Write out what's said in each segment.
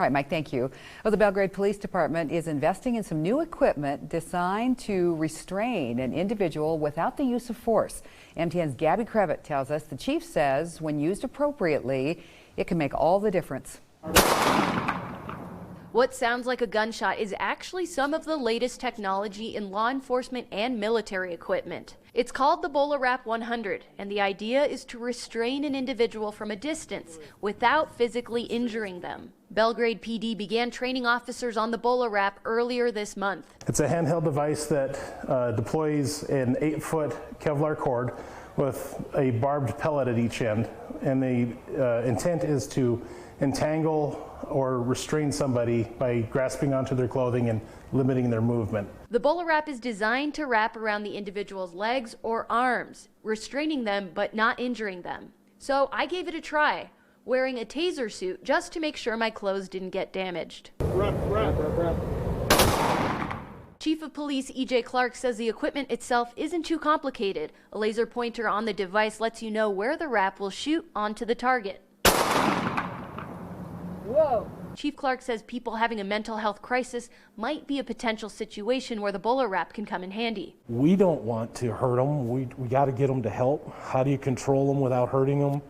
All right, Mike, thank you. Well, the Belgrade Police Department is investing in some new equipment designed to restrain an individual without the use of force. MTN's Gabby Crevitt tells us the chief says when used appropriately, it can make all the difference. What sounds like a gunshot is actually some of the latest technology in law enforcement and military equipment. It's called the BolaWrap 100, and the idea is to restrain an individual from a distance without physically injuring them. Belgrade PD began training officers on the BolaWrap earlier this month. It's a handheld device that deploys an 8-foot Kevlar cord with a barbed pellet at each end, and the intent is to entangle or restrain somebody by grasping onto their clothing and limiting their movement. The BolaWrap is designed to wrap around the individual's legs or arms, restraining them but not injuring them. So I gave it a try, wearing a taser suit just to make sure my clothes didn't get damaged. Chief of Police E.J. Clark says the equipment itself isn't too complicated. A laser pointer on the device lets you know where the wrap will shoot onto the target. Whoa. Chief Clark says people having a mental health crisis might be a potential situation where the BolaWrap can come in handy. We don't want to hurt them. We got to get them to help. How do you control them without hurting them?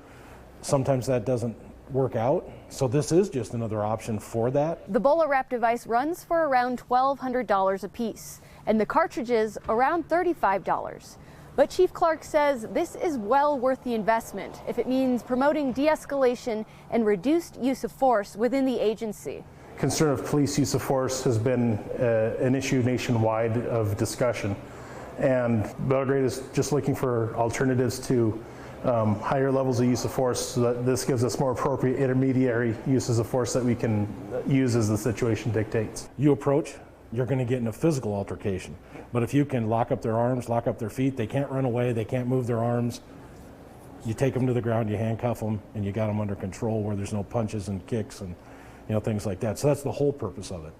Sometimes that doesn't work out. So this is just another option for that. The BolaWrap device runs for around $1,200 a piece, and the cartridges around $35. But Chief Clark says this is well worth the investment if it means promoting de-escalation and reduced use of force within the agency. Concern of police use of force has been an issue nationwide of discussion, and Belgrade is just looking for alternatives to higher levels of use of force, so that this gives us more appropriate intermediary uses of force that we can use as the situation dictates. You approach, you're going to get in a physical altercation. But if you can lock up their arms, lock up their feet, they can't run away, they can't move their arms, you take them to the ground, you handcuff them, and you got them under control where there's no punches and kicks and things like that. So that's the whole purpose of it.